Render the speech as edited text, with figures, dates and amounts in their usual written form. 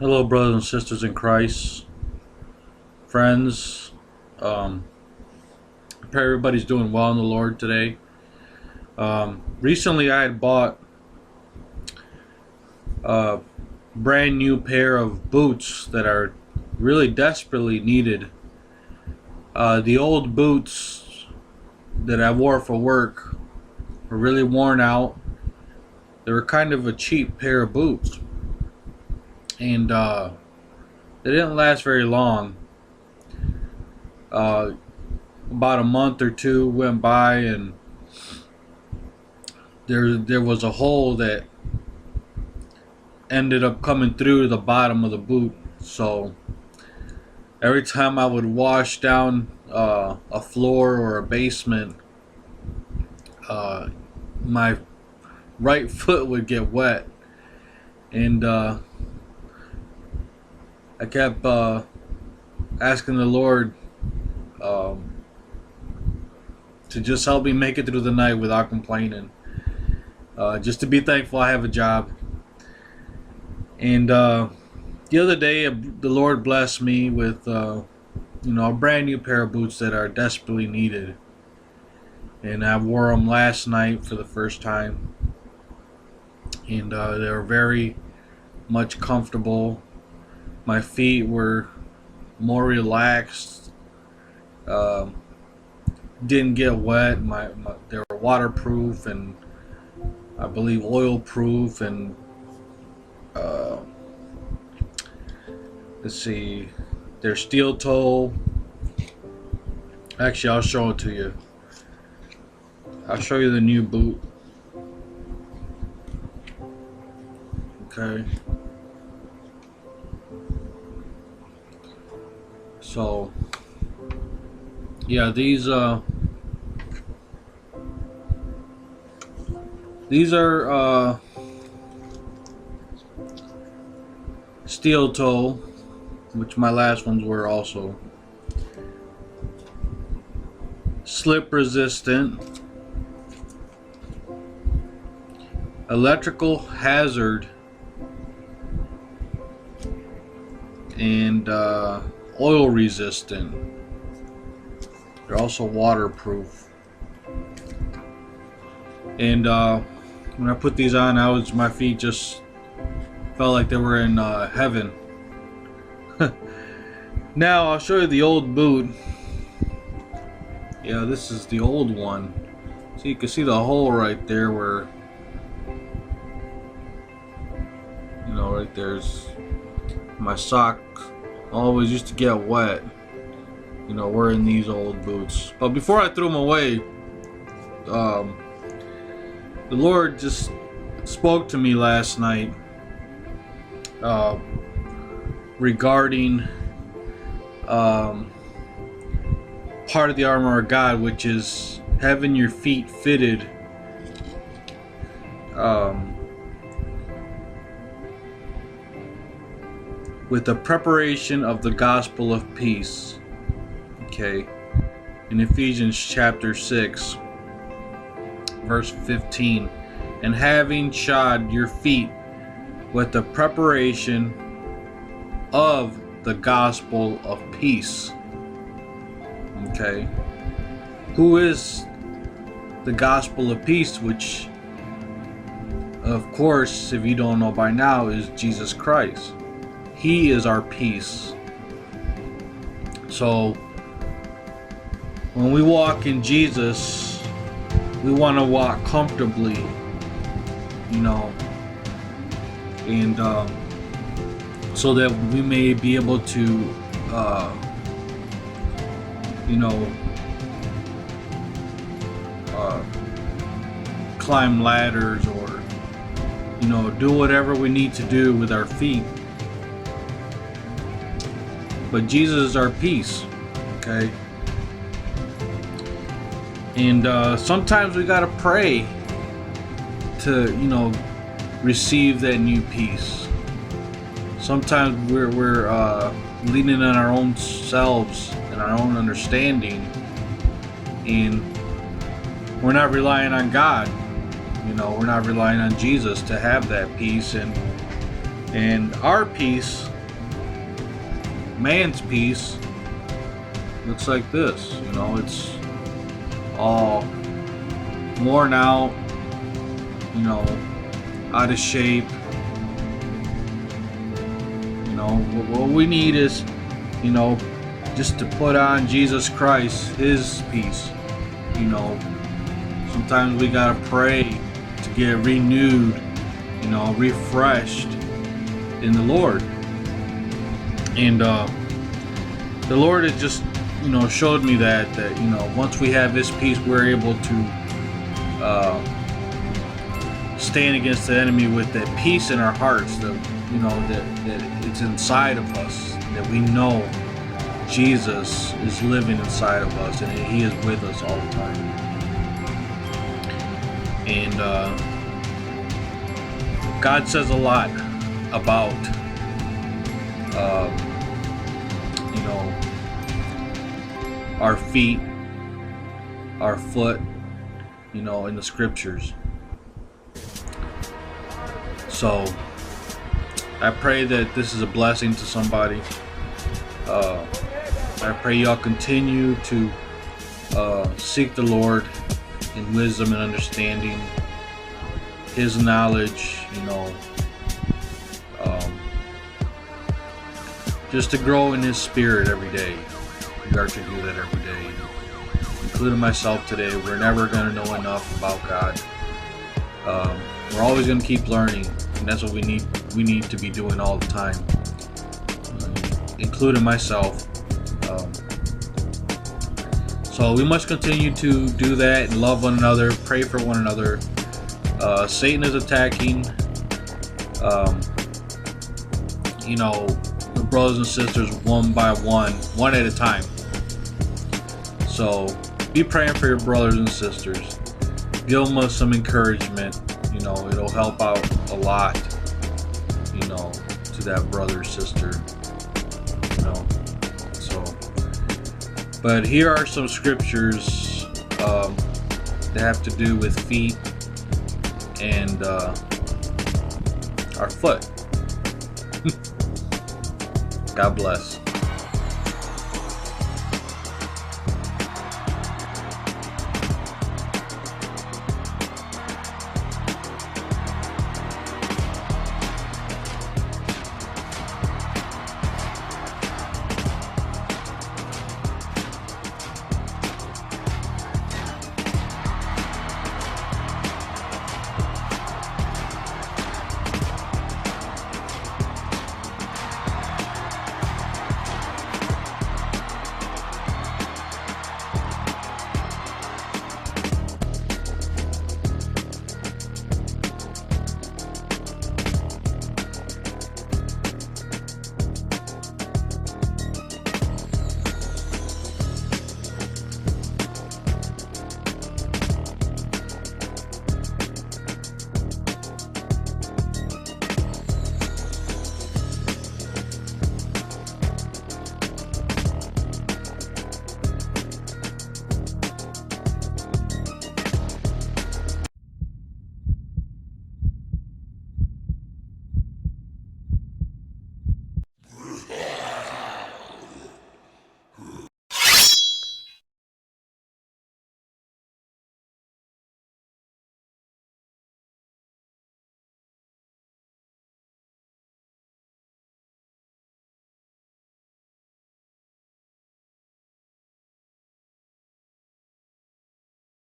Hello, brothers and sisters in Christ, friends. Um, I pray everybody's doing well in the Lord today. Recently, I had bought a brand new pair of boots that are really desperately needed. The old boots that I wore for work were really worn out. They were kind of a cheap pair of boots, and they didn't last very long. Uh, about a month or two went by, and there was a hole that ended up coming through the bottom of the boot. So every time I would wash down a floor or a basement, uh, my right foot would get wet, and I kept asking the Lord um, to just help me make it through the night without complaining. Just to be thankful I have a job. And the other day, the Lord blessed me with, a brand new pair of boots that are desperately needed. And I wore them last night for the first time, and they were very much comfortable. My feet were more relaxed. Um, didn't get wet. They were waterproof and I believe oil proof, and uh, let's see, they're steel toe. Actually, I'll show it to you. I'll show you the new boot. Okay. So, yeah, these are steel toe, which my last ones were also. Slip resistant, electrical hazard, and oil resistant. They're also waterproof. And when I put these on, my feet just felt like they were in heaven. Now I'll show you the old boot. Yeah, this is the old one. So you can see the hole right there where, right there's my sock always used to get wet, wearing these old boots. But before I threw them away, the Lord just spoke to me last night regarding part of the armor of God, which is having your feet fitted with the preparation of the gospel of peace. Okay, in Ephesians chapter 6 verse 15, and having shod your feet with the preparation of the gospel of peace. Okay, who is the gospel of peace? Which, of course, if you don't know by now, is Jesus Christ. He is our peace. So when we walk in Jesus, we want to walk comfortably, and so that we may be able to climb ladders, or do whatever we need to do with our feet. But Jesus is our peace. Okay, and sometimes we gotta pray to receive that new peace. Sometimes we're leaning on our own selves and our own understanding, and we're not relying on God. We're not relying on Jesus to have that peace. And And our peace, man's peace, looks like this. It's all worn out, out of shape. What we need is, just to put on Jesus Christ, His peace. Sometimes we gotta pray to get renewed, refreshed in the Lord. And the Lord has just, showed me that once we have His peace, we're able to stand against the enemy with that peace in our hearts, that it's inside of us, that we know Jesus is living inside of us and He is with us all the time. And God says a lot about our feet, our foot, in the scriptures. So I pray that this is a blessing to somebody. I pray y'all continue to seek the Lord in wisdom and understanding, His knowledge, just to grow in His Spirit every day. We are to do that every day, including myself today. We're never going to know enough about God. We're always going to keep learning, and that's what we need to be doing all the time, including myself. So we must continue to do that and love one another, pray for one another. Satan is attacking, the brothers and sisters one by one at a time. So be praying for your brothers and sisters. Give them some encouragement. It'll help out a lot, to that brother or sister. So, but here are some scriptures that have to do with feet and our foot. God bless.